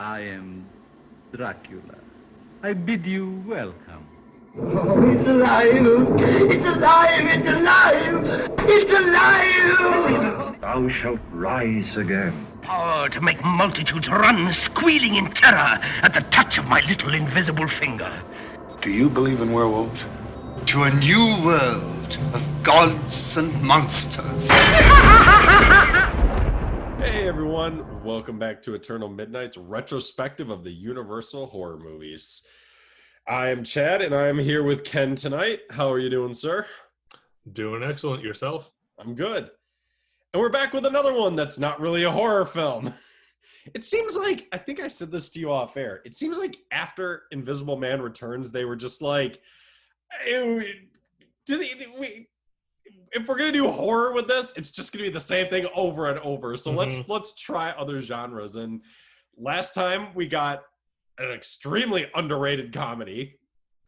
I am Dracula. I bid you welcome. Oh, it's alive! It's alive! It's alive! It's alive! Thou shalt rise again. Power to make multitudes run squealing in terror at the touch of my little invisible finger. Do you believe in werewolves? To a new world of gods and monsters. Hey everyone, welcome back to Eternal Midnight's retrospective of the Universal horror movies. I am Chad and I am here with Ken tonight. How are you doing, sir? Doing excellent. Yourself? I'm good. And we're back with another one that's not really a horror film. It seems like, I think I said this to you off air, it seems like after Invisible Man Returns, they were just like, if we're gonna do horror with this, it's just gonna be the same thing over and over. So let's try other genres. And last time we got an extremely underrated comedy.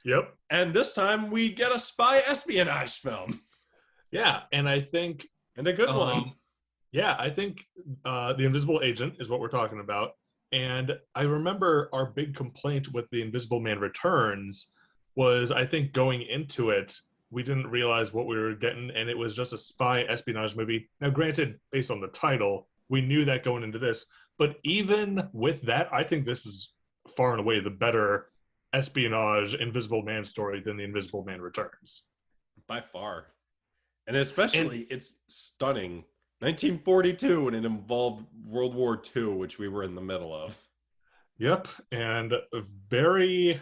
Yep. And this time we get a spy espionage film. Yeah, and I think and a good one. Yeah, I think The Invisible Agent is what we're talking about. And I remember our big complaint with The Invisible Man Returns was, I think, going into it, we didn't realize what we were getting, and it was just a spy espionage movie. Now, granted, based on the title, we knew that going into this, but even with that, I think this is far and away the better espionage Invisible Man story than The Invisible Man Returns. By far. And especially, it's stunning. 1942, and it involved World War II, which we were in the middle of. Yep, and very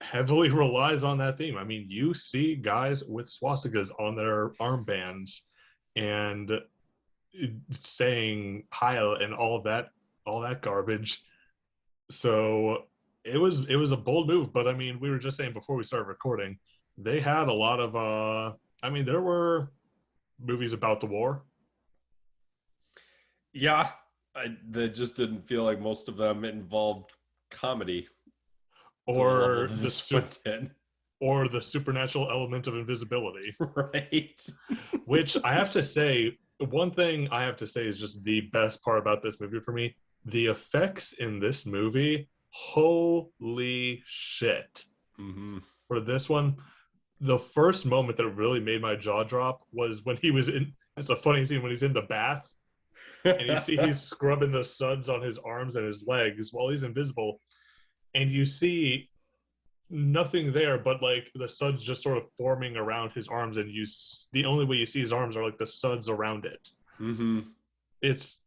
heavily relies on that theme. I mean, you see guys with swastikas on their armbands and saying Heil and all that garbage. So it was a bold move, but I mean, we were just saying before we started recording, they had a lot of there were movies about the war. Yeah, that just didn't feel like most of them involved comedy. Or the supernatural element of invisibility. Right. Which I have to say, one thing I have to say is just the best part about this movie for me. The effects in this movie, holy shit. Mm-hmm. For this one, the first moment that really made my jaw drop was when he was in, it's a funny scene when he's in the bath and you see he's scrubbing the suds on his arms and his legs while he's invisible. And you see nothing there but like the suds just sort of forming around his arms, and the only way you see his arms are like the suds around it. Mm-hmm. It's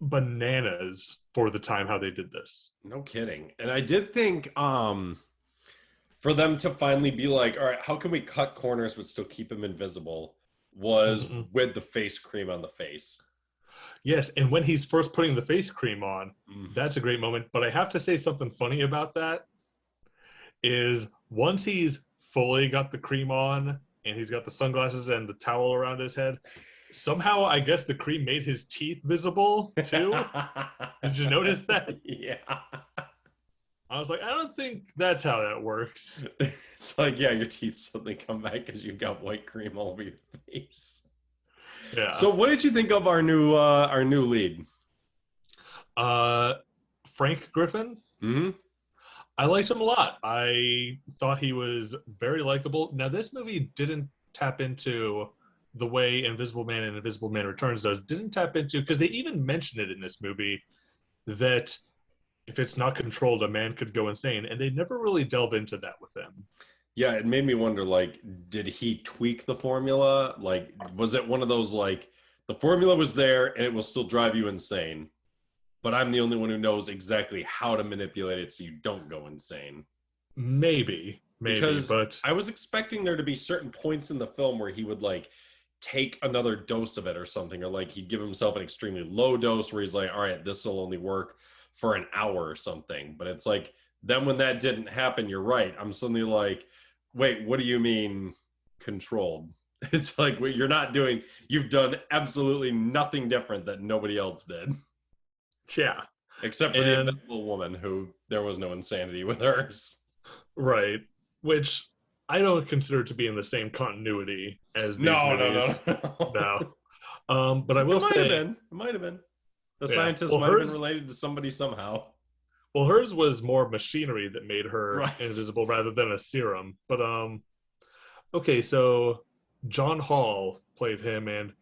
bananas for the time how they did this. No kidding. And I did think for them to finally be like, all right, how can we cut corners but still keep him invisible, was with the face cream on the face. Yes, and when he's first putting the face cream on, that's a great moment. But I have to say something funny about that is once he's fully got the cream on and he's got the sunglasses and the towel around his head, somehow I guess the cream made his teeth visible too. Did you notice that? Yeah. I was like, I don't think that's how that works. It's like, yeah, your teeth suddenly come back because you've got white cream all over your face. Yeah. So what did you think of our new lead? Frank Griffin? Mm-hmm. I liked him a lot. I thought he was very likable. Now, this movie didn't tap into the way Invisible Man and Invisible Man Returns does. Didn't tap into, because they even mention it in this movie, that if it's not controlled, a man could go insane. And they never really delve into that with him. Yeah, it made me wonder, like, did he tweak the formula? Like, was it one of those, like, the formula was there and it will still drive you insane, but I'm the only one who knows exactly how to manipulate it so you don't go insane? Maybe, because but I was expecting there to be certain points in the film where he would, like, take another dose of it or something, or, like, he'd give himself an extremely low dose where he's like, all right, this will only work for an hour or something. But it's like, then when that didn't happen, you're right. I'm suddenly like, wait, what do you mean controlled? It's like, what you're not doing, you've done absolutely nothing different that nobody else did. Yeah. Except for the Invisible Woman, who there was no insanity with hers. Right. Which I don't consider to be in the same continuity as these movies. No. But I will say... It might have been. The scientist might have been related to somebody somehow. Well, hers was more machinery that made her Right. invisible rather than a serum. But okay, so John Hall played him, and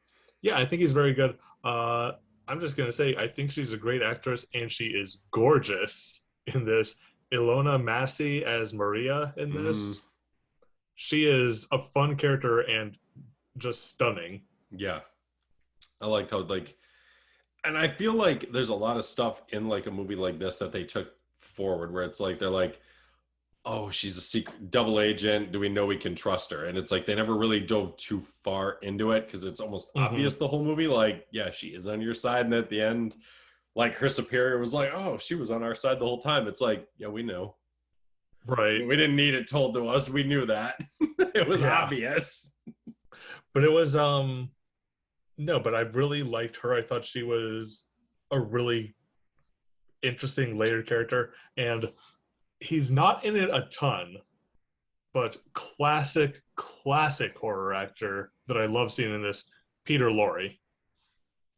yeah, I think he's very good. I'm just gonna say I think she's a great actress, and she is gorgeous in this. Ilona Massey as Maria in this. She is a fun character and just stunning. Yeah. I liked how like, and I feel like there's a lot of stuff in like a movie like this that they took forward where it's like they're like, oh, she's a secret double agent. Do we know we can trust her? And it's like they never really dove too far into it because it's almost obvious the whole movie. Like, yeah, she is on your side, and at the end, like her superior was like, oh, she was on our side the whole time. It's like, yeah, we know. Right. We didn't need it told to us. We knew that. It was obvious. But it was no, but I really liked her. I thought she was a really interesting layered character, and he's not in it a ton, but classic horror actor that I love seeing in this, Peter Lorre.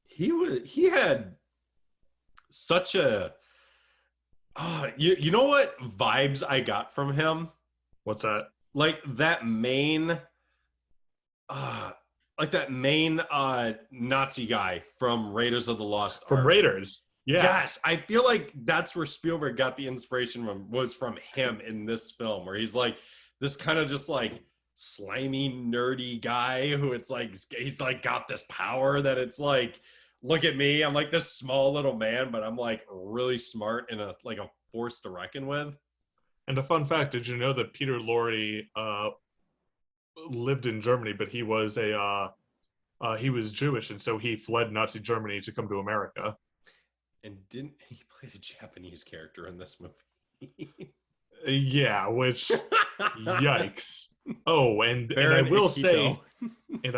He had such a you know what vibes I got from him? What's that? Like that main Nazi guy from Raiders of the Lost Ark. From Raiders. Yeah. Yes, I feel like that's where Spielberg got the inspiration from him in this film, where he's like this kind of just like slimy, nerdy guy who it's like he's like got this power that it's like, look at me, I'm like this small little man, but I'm like really smart and a force to reckon with. And a fun fact, did you know that Peter Lorre lived in Germany, but he was Jewish, and so he fled Nazi Germany to come to America. And didn't he played a Japanese character in this movie? Yeah, which yikes. Oh, and I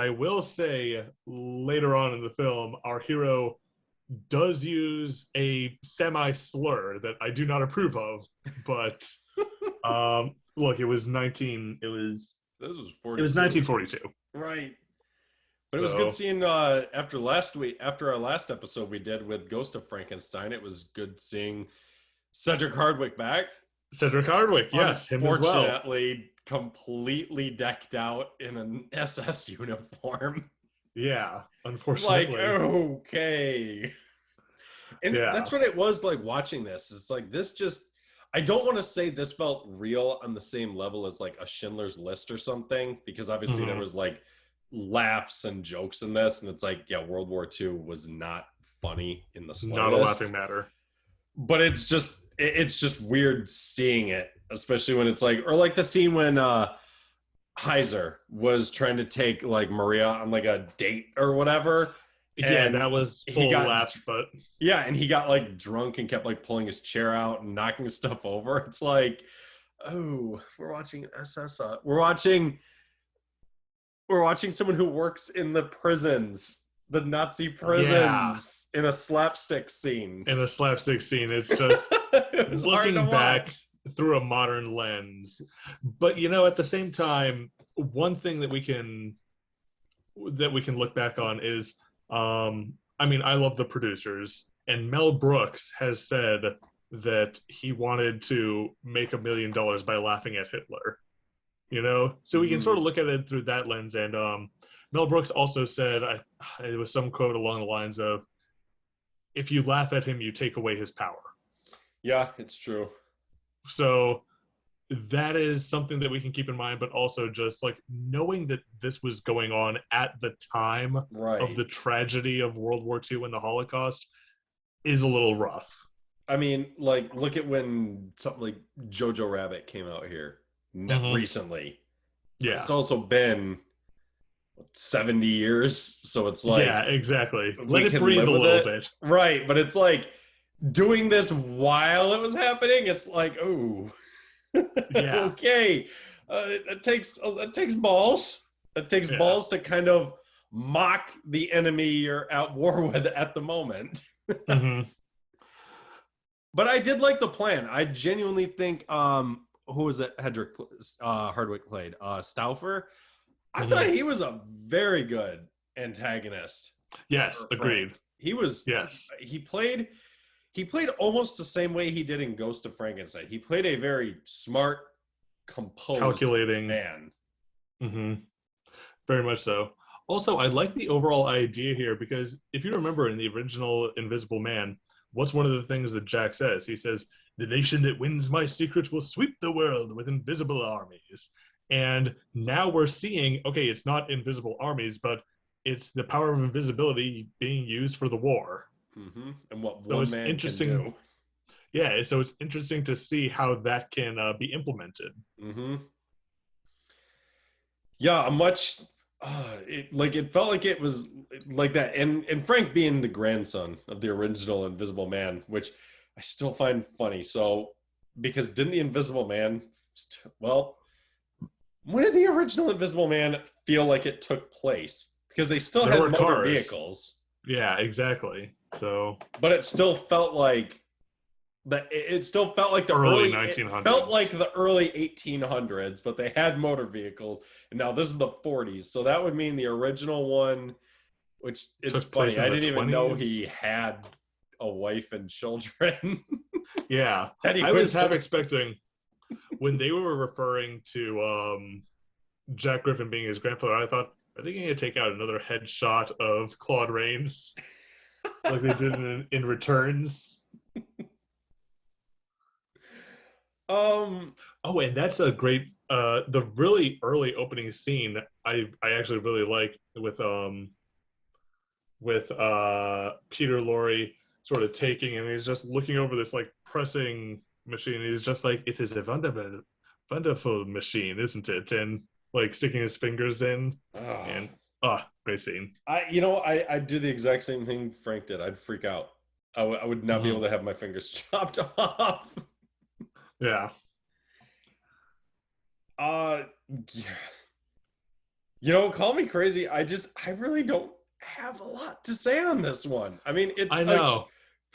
will say later on in the film, our hero does use a semi-slur that I do not approve of, but look, it was 1942. Right. But it was good seeing after our last episode we did with Ghost of Frankenstein, it was good seeing Cedric Hardwicke back. Cedric Hardwicke, yes, him as well. Unfortunately, completely decked out in an SS uniform. Yeah, unfortunately. Like, okay. And that's what it was like watching this. It's like this just, I don't want to say this felt real on the same level as like a Schindler's List or something, because obviously there was like laughs and jokes in this, and it's like, yeah, World War II was not funny in the slightest. Not a laughing matter. But it's just weird seeing it, especially when it's like, or like the scene when Heiser was trying to take like Maria on like a date or whatever. Yeah, that was full laughs, but yeah, and he got like drunk and kept like pulling his chair out and knocking stuff over. It's like, oh, we're watching an SS. We're watching someone who works in the prisons, the Nazi prisons, in a slapstick scene. It's just it's looking back through a modern lens. But you know, at the same time, one thing that we can look back on is, I mean, I love the producers, and Mel Brooks has said that he wanted to make $1 million by laughing at Hitler. You know, so we can sort of look at it through that lens. And Mel Brooks also said, it was some quote along the lines of, if you laugh at him, you take away his power. Yeah, it's true. So that is something that we can keep in mind, but also just like knowing that this was going on at the time of the tragedy of World War II and the Holocaust is a little rough. I mean, like, look at when something like Jojo Rabbit came out here recently. Yeah. It's also been 70 years, so it's like, yeah, exactly. Let it breathe a little bit. Right, but it's like doing this while it was happening, it's like, oh, yeah. Okay. It takes balls. It takes balls to kind of mock the enemy you're at war with at the moment. But I did like the plan. I genuinely think, who was it? Hardwicke played Stauffer. I thought he was a very good antagonist. Yes, agreed. He was. Yes, he played he played almost the same way he did in Ghost of Frankenstein. He played a very smart, composed Calculating man. Mm-hmm. Very much so. Also, I like the overall idea here because if you remember in the original Invisible Man, what's one of the things that Jack says? He says, "The nation that wins my secret will sweep the world with invisible armies." And now we're seeing, okay, it's not invisible armies, but it's the power of invisibility being used for the war. Mm-hmm. And what So one it's man interesting. can do. Yeah, so it's interesting to see how that can be implemented. Mm-hmm. Yeah, a much it felt like it was like that, and Frank being the grandson of the original Invisible Man, which I still find funny. So because didn't the Invisible Man, well, when did the original Invisible Man feel like it took place? Because they still There had were motor cars. vehicles. Yeah, exactly. So, but it still felt like that. It still felt like the Early early 1900s. It felt like the early 1800s, but they had motor vehicles. And now this is the 40s, so that would mean the original one, which it's Took place funny. in I the didn't even know 20s? he had a wife and children. yeah, That he I was went half to- expecting when they were referring to Jack Griffin being his grandfather, I thought, are they going to take out another headshot of Claude Rains like they did in Returns? Oh, and that's a great the really early opening scene I actually really like with Peter Lorre sort of taking, and he's just looking over this like pressing machine. He's just like, it is a wonderful machine, isn't it? And like sticking his fingers in, and great scene. I'd do the exact same thing Frank did. I'd freak out. I would not be able to have my fingers chopped off. Yeah. Call me crazy. I really don't have a lot to say on this one. I mean, it's I know.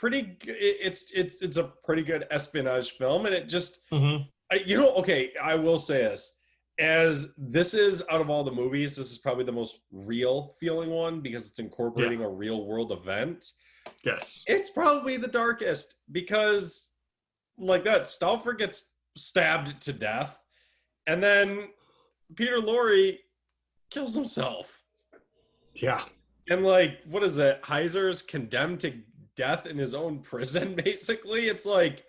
It's a pretty good espionage film, and it just Mhm. okay, I will say this. As this is out of all the movies, this is probably the most real feeling one because it's incorporating a real world event. Yes. It's probably the darkest because like that, Stauffer gets stabbed to death, and then Peter Lorre kills himself. Yeah. And like, what is it? Heiser's condemned to death in his own prison, basically. It's like,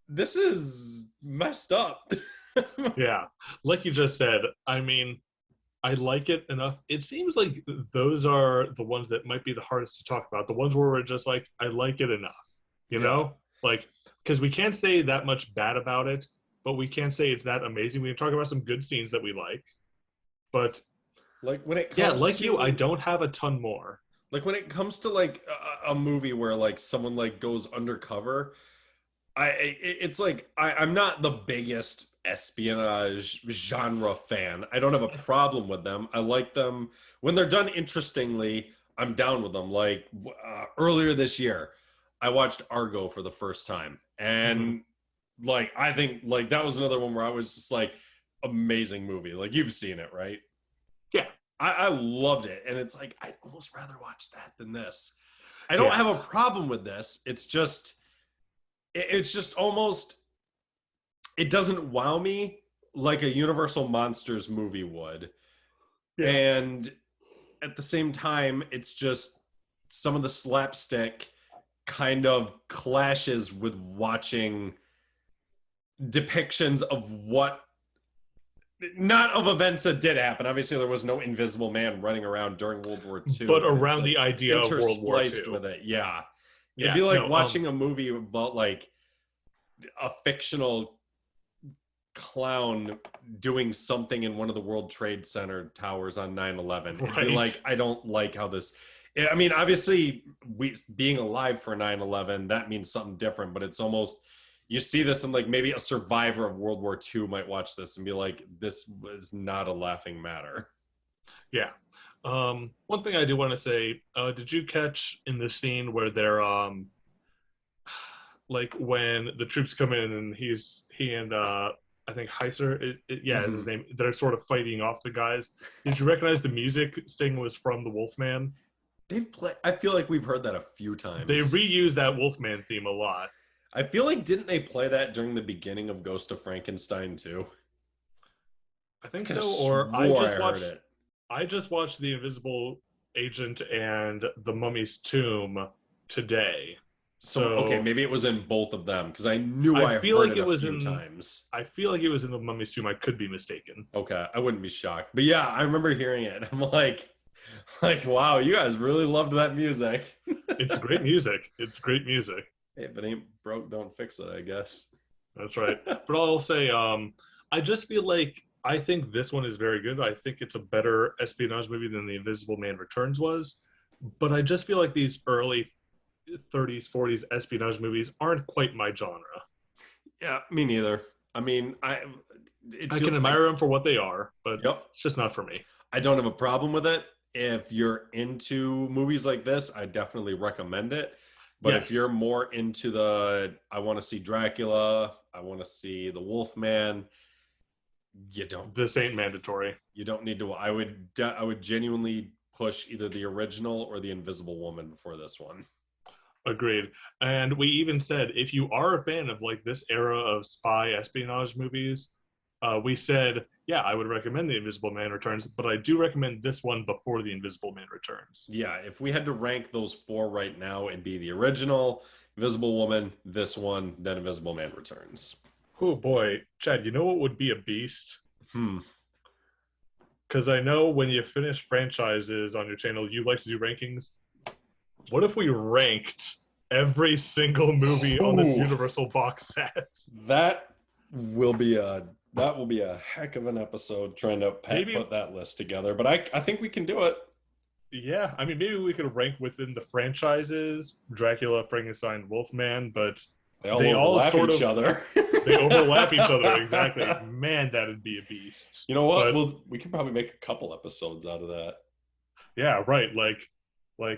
this is messed up. Yeah. Like you just said, I mean, I like it enough. It seems like those are the ones that might be the hardest to talk about. The ones where we're just like, I like it enough, you know? Like, because we can't say that much bad about it, but we can't say it's that amazing. We can talk about some good scenes that we like, but like when it comes you, I don't have a ton more. Like when it comes to like a movie where like someone like goes undercover, it's like I'm not the biggest espionage genre fan. I don't have a problem with them. I like them when they're done interestingly. I'm down with them. Like earlier this year, I watched Argo for the first time, and like I think like that was another one where I was just like, amazing movie. Like you've seen it, right? Yeah. I loved it, and it's like I'd almost rather watch that than this. I don't have a problem with this. It's just almost, it doesn't wow me like a Universal Monsters movie would. Yeah. And at the same time, it's just some of the slapstick kind of clashes with watching depictions of what, not of events that did happen. Obviously, there was no Invisible Man running around during World War II. But around the idea of World War II. With it, yeah. It'd be like watching a movie about like a fictional clown doing something in one of the World Trade Center towers on 9/11. It'd be like, I don't like how this... I mean, obviously, being alive for 9/11, that means something different, but it's almost... You see this and like maybe a survivor of World War II might watch this and be like, this was not a laughing matter. Yeah. One thing I do want to say, did you catch in the scene where they're like when the troops come in and he and I think Heiser, is his name, they're sort of fighting off the guys. Did you recognize the music Sting was from the Wolfman? I feel like we've heard that a few times. They reuse that Wolfman theme a lot. I feel like didn't they play that during the beginning of Ghost of Frankenstein too? I think I so. Or heard it. I just watched The Invisible Agent and The Mummy's Tomb today. So okay, maybe it was in both of them because I knew I feel heard like it it was a few in times. I feel like it was in The Mummy's Tomb. I could be mistaken. Okay, I wouldn't be shocked. But yeah, I remember hearing it. I'm like, wow, you guys really loved that music. It's great music. It's great music. Hey, if it ain't broke, don't fix it, I guess. That's right. But I'll say, I just feel like I think this one is very good. I think it's a better espionage movie than The Invisible Man Returns was. But I just feel like these early 30s, 40s espionage movies aren't quite my genre. Yeah, me neither. I mean, I can admire them for what they are, but it's just not for me. I don't have a problem with it. If you're into movies like this, I definitely recommend it. But if you're more into I want to see Dracula, I want to see the Wolfman, you don't. This ain't mandatory. You don't need to. I would genuinely push either the original or the Invisible Woman before this one. Agreed. And we even said, if you are a fan of like this era of spy espionage movies, we said, yeah, I would recommend The Invisible Man Returns, but I do recommend this one before The Invisible Man Returns. Yeah, if we had to rank those four right now, it'd be the original, Invisible Woman, this one, then Invisible Man Returns. Oh boy, Chad, you know what would be a beast? Because I know when you finish franchises on your channel, you like to do rankings. What if we ranked every single movie on this Universal box set? That will be a heck of an episode trying to put that list together. But I think we can do it. Yeah, I mean, maybe we could rank within the franchises, Dracula, Frankenstein, Wolfman, but they all overlap each other. They overlap each other, exactly. Man, that'd be a beast. You know what? We could probably make a couple episodes out of that. Yeah, right. Like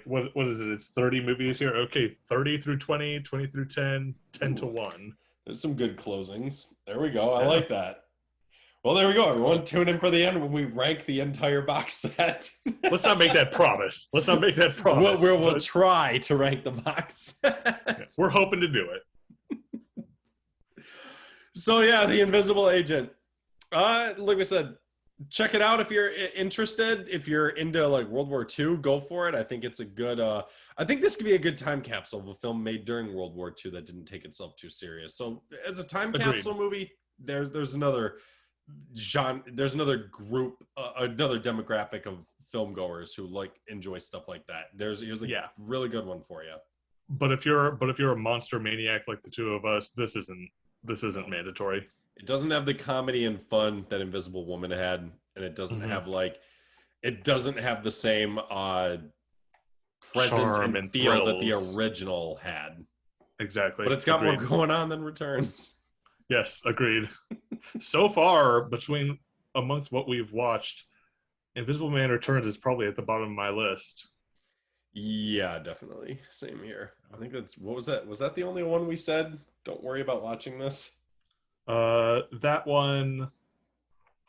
what is it? It's 30 movies here. Okay, 30 through 20, 20 through 10, 10 to 1. There's some good closings. There we go. I like that. Well, there we go. Everyone tune in for the end when we rank the entire box set. Let's not make that promise. We'll try to rank the box set. Yeah, we're hoping to do it. So yeah, The Invisible Agent. Like I said, check it out if you're interested. If you're into like World War II, go for it. I think it's a good. I think this could be a good time capsule of a film made during World War II that didn't take itself too serious. So as a time capsule movie, there's another genre. There's another group, another demographic of film goers who like enjoy stuff like that. Here's a really good one for you. But if you're a monster maniac like the two of us, this isn't mandatory. It doesn't have the comedy and fun that Invisible Woman had, and it doesn't have the same presence and feel that the original had. Exactly. But it's got more going on than Returns. Yes, agreed. So far, amongst what we've watched, Invisible Man Returns is probably at the bottom of my list. Yeah, definitely. Same here. I think what was that? Was that the only one we said, don't worry about watching this? That one,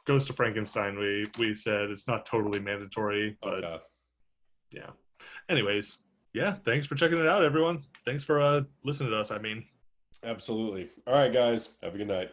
Ghost of Frankenstein, we said it's not totally mandatory, but yeah. Anyways, yeah, thanks for checking it out, everyone. Thanks for listening to us, I mean. Absolutely. All right, guys. Have a good night.